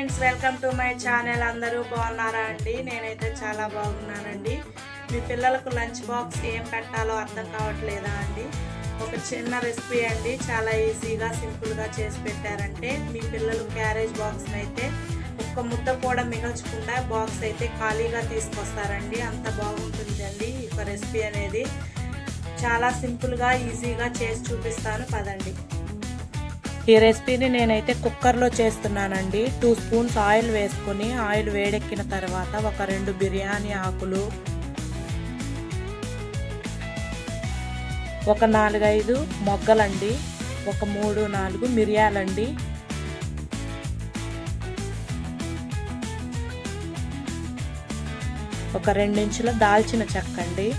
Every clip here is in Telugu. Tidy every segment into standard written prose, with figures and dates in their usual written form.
Friends, welcome to my channel. అందరూ బాగున్నారా అండి? నేనైతే చాలా బాగున్నానండి. మీ పిల్లలకు లంచ్ బాక్స్ ఏం పెట్టాలో అర్థం కావట్లేదా అండి? ఒక చిన్న రెసిపీ అండి, చాలా ఈజీగా సింపుల్గా చేసి పెట్టారంటే మీ పిల్లలు క్యారేజ్ బాక్స్ని అయితే ఒక్క ముద్ద కూడా మిగల్చకుండా బాక్స్ అయితే ఖాళీగా తీసుకొస్తారండి. అంత బాగుంటుంది అండి ఈ రెసిపీ అనేది. చాలా సింపుల్గా ఈజీగా చేసి చూపిస్తాను పదండి. ఈ రెసిపీని నేనైతే కుక్కర్లో చేస్తున్నానండి. 2 స్పూన్స్ ఆయిల్ వేసుకొని ఆయిల్ వేడెక్కిన తర్వాత ఒక 2 బిర్యానీ ఆకులు, ఒక 4-5 మొగ్గలండి, ఒక 3-4 మిరియాలండి, ఒక 2 ఇంచుల దాల్చిన చెక్క అండి,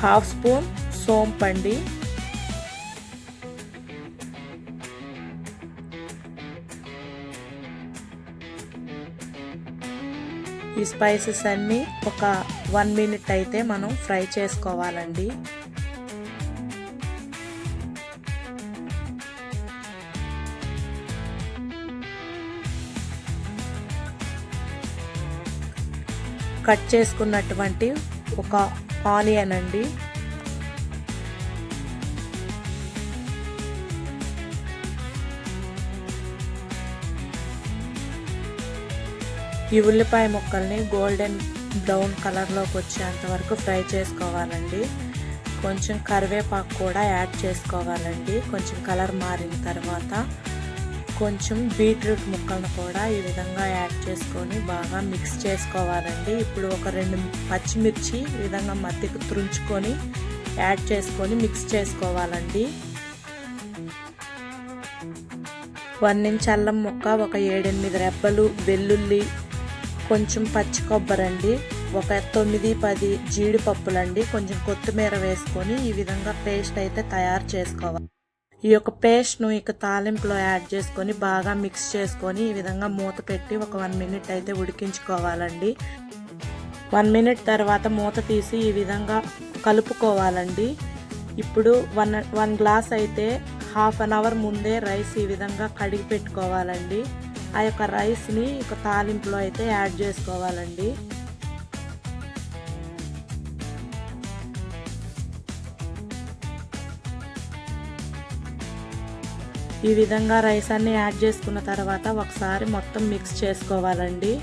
హాఫ్ స్పూన్ సోంపండి, ఈ స్పైసెస్ అన్నీ ఒక 1 మినిట్ అయితే మనం ఫ్రై చేసుకోవాలండి. కట్ చేసుకున్నటువంటి ఒక ఆనియన్ అండి, ఈ ఉల్లిపాయ ముక్కల్ని గోల్డెన్ బ్రౌన్ కలర్లోకి వచ్చేంత వరకు ఫ్రై చేసుకోవాలండి. కొంచెం కరివేపాకు కూడా యాడ్ చేసుకోవాలండి. కొంచెం కలర్ మారిన తర్వాత కొంచెం బీట్రూట్ ముక్కలను కూడా ఈ విధంగా యాడ్ చేసుకొని బాగా మిక్స్ చేసుకోవాలండి. ఇప్పుడు ఒక 2 పచ్చిమిర్చి ఈ విధంగా మధ్యకు తుంచుకొని యాడ్ చేసుకొని మిక్స్ చేసుకోవాలండి. 1 ఇంచ్ అల్లం ముక్క, ఒక 7-8 రెబ్బలు వెల్లుల్లి, కొంచెం పచ్చి కొబ్బరండి, ఒక 9-10 జీడిపప్పులండి, కొంచెం కొత్తిమీర వేసుకొని ఈ విధంగా పేస్ట్ అయితే తయారు చేసుకోవాలి. ఈ యొక్క పేస్ట్ను ఇక తాలింపులో యాడ్ చేసుకొని బాగా మిక్స్ చేసుకొని ఈ విధంగా మూత పెట్టి ఒక 1 మినిట్ అయితే ఉడికించుకోవాలండి. 1 మినిట్ తర్వాత మూత తీసి ఈ విధంగా కలుపుకోవాలండి. ఇప్పుడు 1 గ్లాస్ అయితే హాఫ్ అన్ అవర్ ముందే రైస్ ఈ విధంగా కడిగి పెట్టుకోవాలండి. ఆ యొక్క రైస్ని ఒక తాలింపులో అయితే యాడ్ చేసుకోవాలండి. ఈ విధంగా రైస్ అన్ని యాడ్ చేసుకున్న తర్వాత ఒకసారి మొత్తం మిక్స్ చేసుకోవాలండి.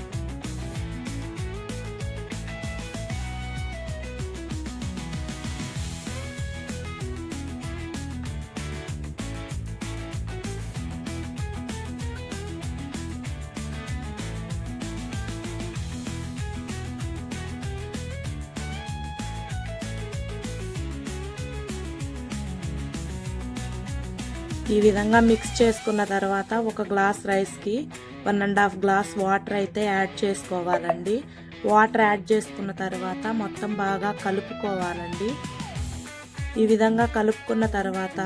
ఈ విధంగా మిక్స్ చేసుకున్న తర్వాత ఒక గ్లాస్ రైస్కి 1.5 గ్లాస్ వాటర్ అయితే యాడ్ చేసుకోవాలండి. వాటర్ యాడ్ చేసుకున్న తర్వాత మొత్తం బాగా కలుపుకోవాలండి. ఈ విధంగా కలుపుకున్న తర్వాత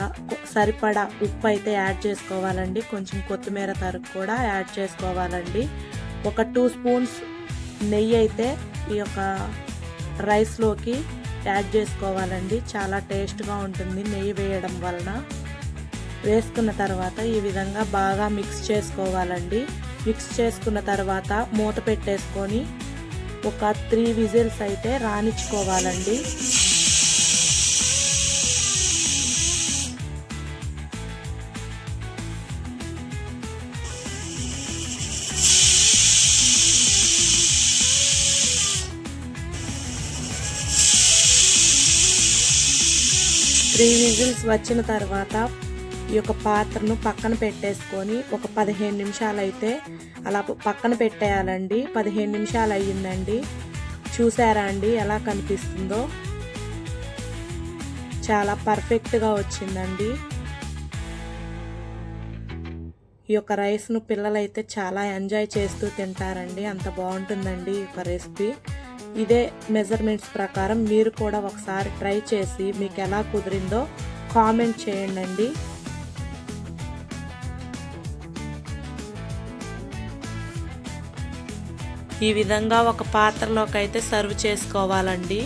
సరిపడా ఉప్పు అయితే యాడ్ చేసుకోవాలండి. కొంచెం కొత్తిమీర తరుగు కూడా యాడ్ చేసుకోవాలండి. ఒక 2 స్పూన్స్ నెయ్యి అయితే ఈ యొక్క రైస్లోకి యాడ్ చేసుకోవాలండి. చాలా టేస్ట్గా ఉంటుంది నెయ్యి వేయడం వలన. వేసుకున్న తర్వాత ఈ విధంగా బాగా మిక్స్ చేసుకోవాలండి. మిక్స్ చేసుకున్న తర్వాత మూత పెట్టేసుకొని ఒక 3 విజిల్స్ అయితే రానిచ్చుకోవాలండి. త్రీ విజిల్స్ వచ్చిన తర్వాత ఈ యొక్క పాత్రను పక్కన పెట్టేసుకొని ఒక 15 నిమిషాలు అయితే అలా పక్కన పెట్టేయాలండి. 15 నిమిషాలు అయ్యిందండి. చూసారా అండి ఎలా కనిపిస్తుందో? చాలా పర్ఫెక్ట్గా వచ్చిందండి. ఈ యొక్క రైస్ను పిల్లలైతే చాలా ఎంజాయ్ చేస్తూ తింటారండి. అంత బాగుంటుందండి ఈ యొక్క రెసిపీ. ఇదే మెజర్మెంట్స్ ప్రకారం మీరు కూడా ఒకసారి ట్రై చేసి మీకు ఎలా కుదిరిందో కామెంట్ చేయండి. ఈ విధంగా ఒక పాత్రలోకి అయితే సర్వ్ చేసుకోవాలండి.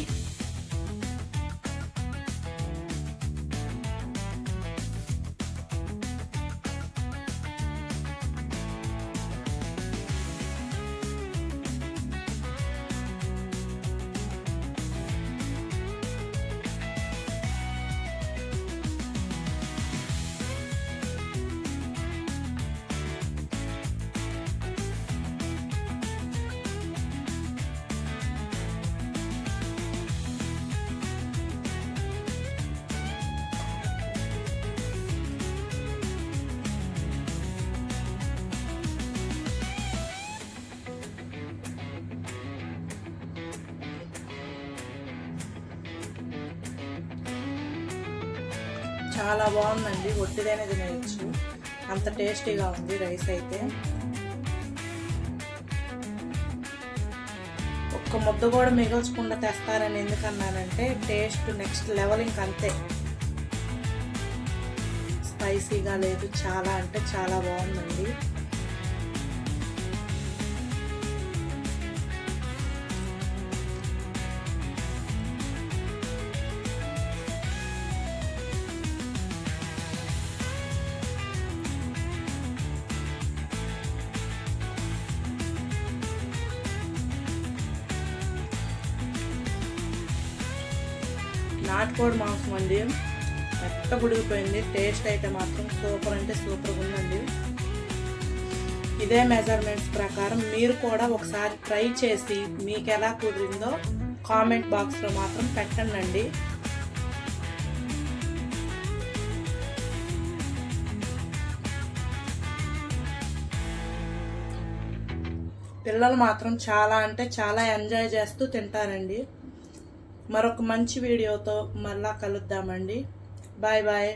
చాలా బాగుందండి, ఒట్టిదైనా తినేయచ్చు, అంత టేస్టీగా ఉంది రైస్ అయితే. ఒక్క ముద్ద కూడా మిగల్చకుండా తెస్తారని ఎందుకన్నానంటే టేస్ట్ నెక్స్ట్ లెవెల్, ఇంకంతే. స్పైసీగా లేదు, చాలా అంటే చాలా బాగుందండి. నాటుకోడి మాంసం అండి, మెత్త ఉడికిపోయింది. టేస్ట్ అయితే మాత్రం సూపర్ అంటే సూపర్గా ఉందండి. ఇదే మెజర్మెంట్స్ ప్రకారం మీరు కూడా ఒకసారి ట్రై చేసి మీకు ఎలా కుదిరిందో కామెంట్ బాక్స్లో మాత్రం పెట్టండి. పిల్లలు మాత్రం చాలా అంటే చాలా ఎంజాయ్ చేస్తూ తింటారండి. మరొక మంచి వీడియోతో మళ్ళా కలుద్దామండి. Bye bye.